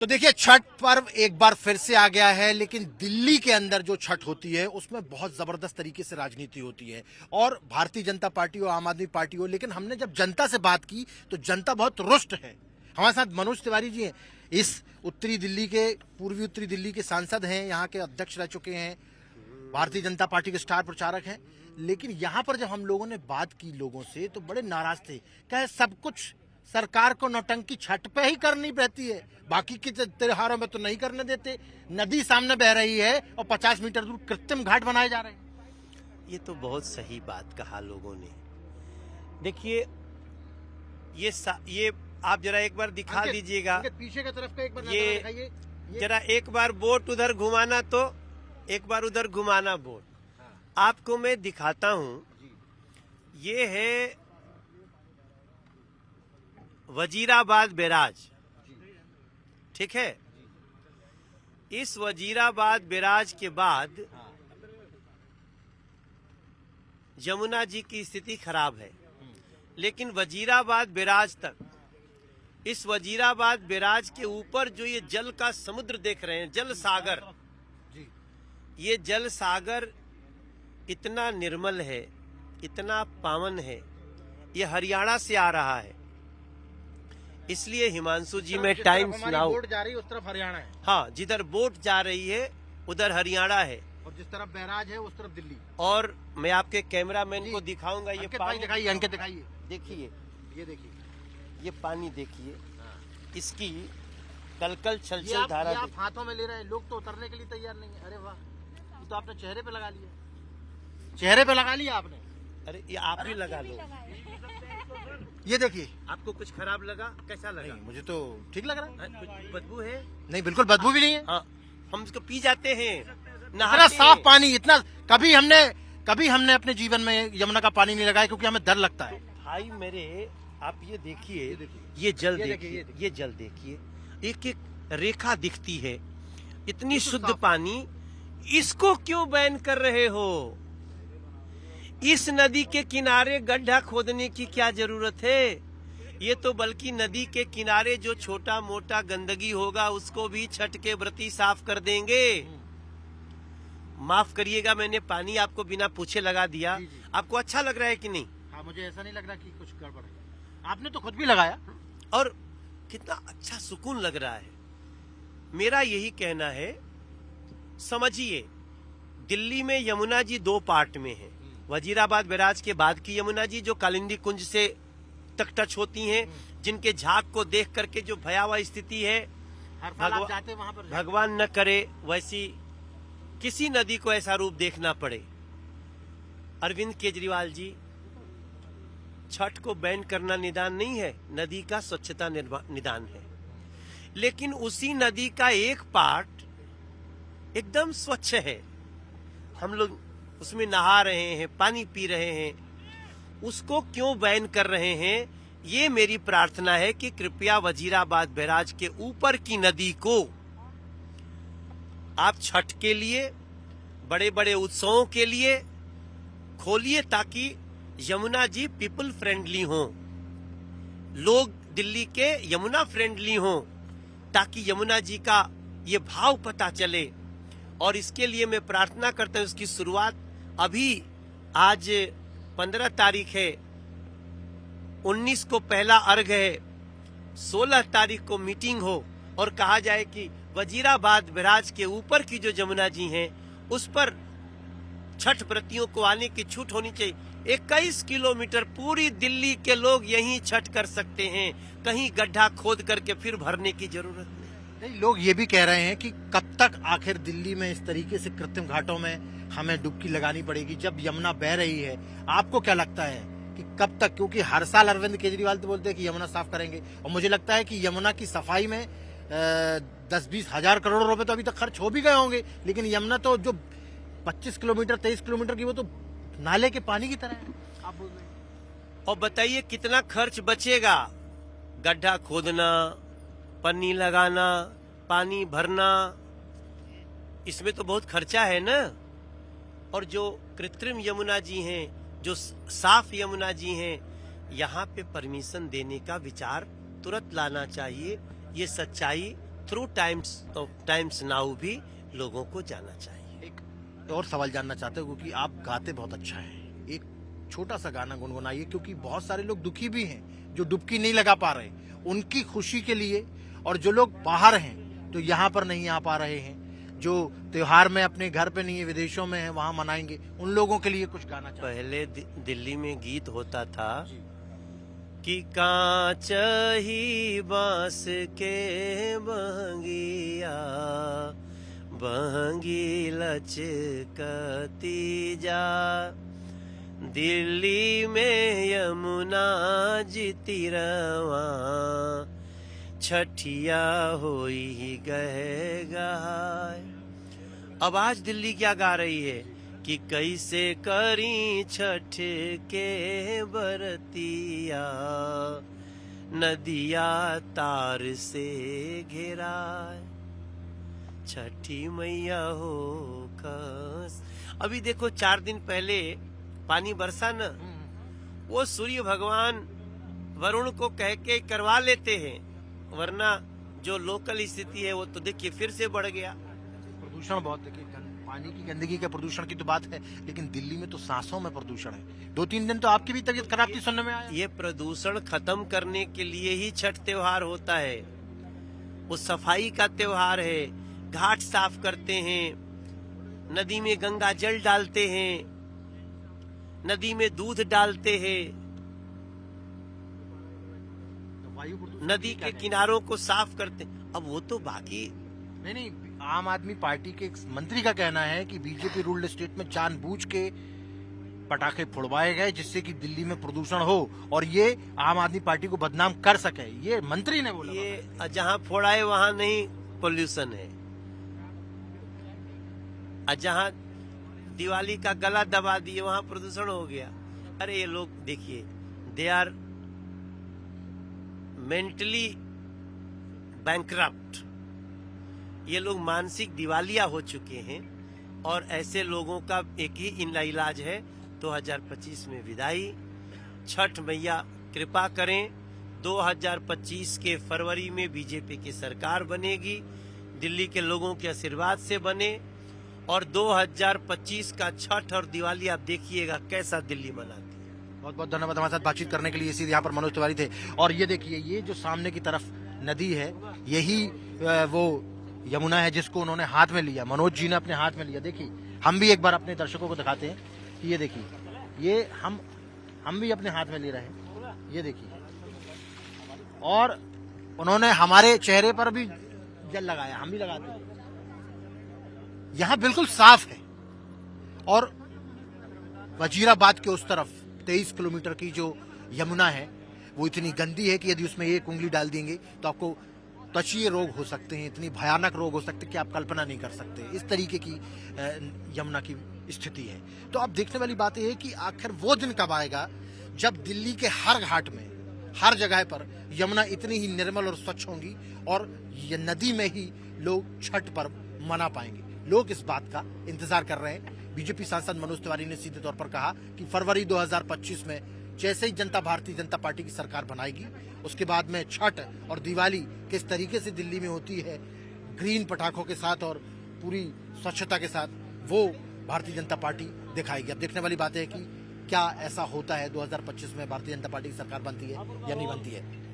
तो देखिए, छठ पर्व एक बार फिर से आ गया है, लेकिन दिल्ली के अंदर जो छठ होती है उसमें बहुत जबरदस्त तरीके से राजनीति होती है। और भारतीय जनता पार्टी हो, आम आदमी पार्टी हो, लेकिन हमने जब जनता से बात की तो जनता बहुत रुष्ट है। हमारे साथ मनोज तिवारी जी हैं, इस उत्तरी दिल्ली के, पूर्वी उत्तरी दिल्ली के सांसद हैं, यहाँ के अध्यक्ष रह चुके हैं, भारतीय जनता पार्टी के स्टार प्रचारक हैं। लेकिन यहाँ पर जब हम लोगों ने बात की लोगों से तो बड़े नाराज थे, कहे सब कुछ सरकार को नौटंकी छठ पे ही करनी रहती है, बाकी के त्योहारों में तो नहीं करने देते। नदी सामने बह रही है और 50 मीटर दूर कृत्रिम घाट बनाए जा रहे हैं। ये तो बहुत सही बात कहा लोगों ने। देखिए, ये आप जरा एक बार दिखा दीजिएगा, पीछे की तरफ का एक बार ये दिखाइए। जरा एक बार बोट उधर घुमाना, तो एक बार उधर घुमाना बोट। आपको मैं दिखाता हूँ, ये है वजीराबाद बैराज, ठीक है। इस वजीराबाद बैराज के बाद यमुना जी की स्थिति खराब है, लेकिन वजीराबाद बैराज तक, इस वजीराबाद बैराज के ऊपर जो ये जल का समुद्र देख रहे हैं, जल सागर, ये जल सागर इतना निर्मल है, इतना पावन है, ये हरियाणा से आ रहा है। इसलिए हिमांशु जी में टाइम्स नाउ बोट जा रही है उस तरफ हरियाणा है। हाँ, जिधर बोट जा रही है उधर हरियाणा है, और जिस तरफ बैराज है उस तरफ दिल्ली। और मैं आपके कैमरामैन को दिखाऊंगा, ये पानी दिखाइए, अंकित दिखाइए। देखिए, ये देखिए, ये पानी देखिए, इसकी कलकल छलछल धारा। आप हाथों में ले रहे हैं, लोग तो उतरने के लिए तैयार नहीं है। अरे वाह, ये तो आपने चेहरे पे लगा लिया, चेहरे पे लगा लिया आपने। अरे ये आप भी लगा लो। ये देखिए, आपको कुछ खराब लगा? कैसा लगा? नहीं, मुझे तो ठीक लग रहा है। कुछ बदबू है? नहीं, बिल्कुल बदबू भी नहीं है। हाँ, हम इसको पी जाते हैं, इतना साफ पानी, इतना कभी हमने अपने जीवन में यमुना का पानी नहीं लगाया, क्योंकि हमें डर लगता है। तो भाई मेरे, आप ये देखिए, ये जल देखिए, ये जल देखिए, एक एक रेखा दिखती है, इतनी शुद्ध पानी। इसको क्यों बैन कर रहे हो? इस नदी के किनारे गड्ढा खोदने की क्या जरूरत है? ये तो बल्कि नदी के किनारे जो छोटा मोटा गंदगी होगा उसको भी छठ के व्रती साफ कर देंगे। माफ करिएगा, मैंने पानी आपको बिना पूछे लगा दिया। आपको अच्छा लग रहा है कि नहीं? हाँ, मुझे ऐसा नहीं लग रहा कि कुछ गड़बड़ है। आपने तो खुद भी लगाया, और कितना अच्छा सुकून लग रहा है। मेरा यही कहना है, समझिए, दिल्ली में यमुना जी दो पार्ट में है। वजीराबाद बैराज के बाद की यमुना जी जो कालिंदी कुंज से तक टच होती हैं, जिनके झाग को देख करके जो भयावह स्थिति है, हर साल आप जाते हैं वहां पर। भगवान न करे वैसी किसी नदी को ऐसा रूप देखना पड़े। अरविंद केजरीवाल जी, छठ को बैन करना निदान नहीं है, नदी का स्वच्छता निदान है। लेकिन उसी नदी का एक पार्ट एकदम स्वच्छ है, हम लोग उसमें नहा रहे हैं, पानी पी रहे हैं, उसको क्यों बैन कर रहे हैं? ये मेरी प्रार्थना है कि कृपया वजीराबाद बैराज के ऊपर की नदी को आप छठ के लिए, बड़े बड़े उत्सवों के लिए खोलिए, ताकि यमुना जी पीपल फ्रेंडली हों, लोग दिल्ली के यमुना फ्रेंडली हों, ताकि यमुना जी का ये भाव पता चले। और इसके लिए मैं प्रार्थना करता हूं, उसकी शुरुआत अभी, आज 15 तारीख है, 19 को पहला अर्घ है, 16 तारीख को मीटिंग हो और कहा जाए कि वजीराबाद बैराज के ऊपर की जो यमुना जी हैं उस पर छठ व्रतियों को आने की छूट होनी चाहिए। 21 किलोमीटर पूरी दिल्ली के लोग यहीं छठ कर सकते हैं, कहीं गड्ढा खोद करके फिर भरने की जरूरत नहीं। लोग ये भी कह रहे हैं कि कब तक आखिर दिल्ली में इस तरीके से कृत्रिम घाटों में हमें डुबकी लगानी पड़ेगी जब यमुना बह रही है? आपको क्या लगता है कि कब तक? क्योंकि हर साल अरविंद केजरीवाल तो बोलते हैं कि यमुना साफ करेंगे, और मुझे लगता है कि यमुना की सफाई में 10-20 हजार करोड़ रुपए तो अभी तक खर्च हो भी गए होंगे, लेकिन यमुना तो जो 25 किलोमीटर 23 किलोमीटर की, वो तो नाले के पानी की तरह है, आप बोल रहे हैं। और बताइए कितना खर्च बचेगा? गड्ढा खोदना, पन्नी लगाना, पानी भरना, इसमें तो बहुत खर्चा है ना। और जो कृत्रिम यमुना जी हैं, जो साफ यमुना जी हैं, यहाँ पे परमिशन देने का विचार तुरंत लाना चाहिए। ये सच्चाई थ्रू टाइम्स नाउ भी लोगों को जाना चाहिए। एक और सवाल जानना चाहते हो, क्योंकि आप गाते बहुत अच्छा है, एक छोटा सा गाना गुनगुनाइए, क्योंकि बहुत सारे लोग दुखी भी हैं जो डुबकी नहीं लगा पा रहे, उनकी खुशी के लिए, और जो लोग बाहर हैं तो यहाँ पर नहीं आ पा रहे हैं, जो त्योहार में अपने घर पे नहीं है, विदेशों में है, वहां मनाएंगे, उन लोगों के लिए कुछ गाना चाहिए। पहले दिल्ली में गीत होता था कि कांच ही बांस के बहंगिया बहंगी लचकती जा, दिल्ली में यमुना जी तीरवा छठिया होई गए गाय। अब आज दिल्ली क्या गा रही है कि कैसे करी छठ के बरतिया, नदिया तार से घेरा, छठी मैया हो कस। अभी देखो 4 दिन पहले पानी बरसा न, वो सूर्य भगवान वरुण को कह के करवा लेते हैं, वरना जो लोकल स्थिति है वो तो देखिए फिर से बढ़ गया। प्रदूषण बहुत, देखिए पानी की गंदगी के प्रदूषण की तो बात है, लेकिन दिल्ली में तो सांसों में प्रदूषण है। 2-3 दिन तो आपकी भी तबीयत खराब थी सुनने में आया। ये प्रदूषण खत्म करने के लिए ही छठ त्योहार होता है। वो सफाई का त्योहार है, घाट साफ करते हैं, नदी में गंगा जल डालते हैं, नदी में दूध डालते हैं, वायु प्रदूषण नदी के किनारों को साफ करते हैं। अब वो तो बाकी नहीं, आम आदमी पार्टी के एक मंत्री का कहना है कि बीजेपी रूल्ड स्टेट में जानबूझ के पटाखे फोड़वाए गए जिससे कि दिल्ली में प्रदूषण हो और ये आम आदमी पार्टी को बदनाम कर सके, ये मंत्री ने बोला। ये जहाँ फोड़ाए वहां नहीं पोल्यूशन है, और जहाँ दिवाली का गला दबा दिए वहां प्रदूषण हो गया। अरे ये लोग देखिए, दे आर मेंटली बैंकरप्ट, ये लोग मानसिक दिवालिया हो चुके हैं। और ऐसे लोगों का एक ही इलाज है, 2025 में विदाई। छठ मैया कृपा करें, 2025 के फरवरी में बीजेपी की सरकार बनेगी, दिल्ली के लोगों के आशीर्वाद से बने, और 2025 का छठ और दिवाली आप देखिएगा कैसा दिल्ली मनाती है। बहुत बहुत धन्यवाद हमारे साथ बातचीत करने के लिए। इसी यहाँ पर मनोज तिवारी थे। और ये देखिए, ये जो सामने की तरफ नदी है, यही वो यमुना है जिसको उन्होंने हाथ में लिया, मनोज जी ने अपने हाथ में लिया। देखिए, हम भी एक बार अपने दर्शकों को दिखाते हैं कि ये देखिए, ये हम भी अपने हाथ में ले रहे हैं, ये देखिए। और उन्होंने हमारे चेहरे पर भी जल लगाया, हम भी लगाते हैं। यहाँ बिल्कुल साफ है। और वजीराबाद के उस तरफ 23 किलोमीटर की जो यमुना है वो इतनी गंदी है कि यदि उसमें एक उंगली डाल देंगे तो आपको त्वचीय रोग हो सकते हैं, इतनी भयानक रोग हो सकते हैं कि आप कल्पना नहीं कर सकते। इस तरीके की यमुना की स्थिति है। तो अब देखने वाली बात यह है कि आखिर वो दिन कब आएगा जब दिल्ली के हर घाट में, हर जगह पर यमुना इतनी ही निर्मल और स्वच्छ होंगी और ये नदी में ही लोग छठ पर्व मना पाएंगे। लोग इस बात का इंतजार कर रहे हैं। बीजेपी सांसद मनोज तिवारी ने सीधे तौर पर कहा कि फरवरी 2025 में जैसे ही भारतीय जनता पार्टी की सरकार बनाएगी, उसके बाद में छठ और दिवाली किस तरीके से दिल्ली में होती है, ग्रीन पटाखों के साथ और पूरी स्वच्छता के साथ, वो भारतीय जनता पार्टी दिखाएगी। अब देखने वाली बात है कि क्या ऐसा होता है 2025 में भारतीय जनता पार्टी की सरकार बनती है या नहीं बनती है।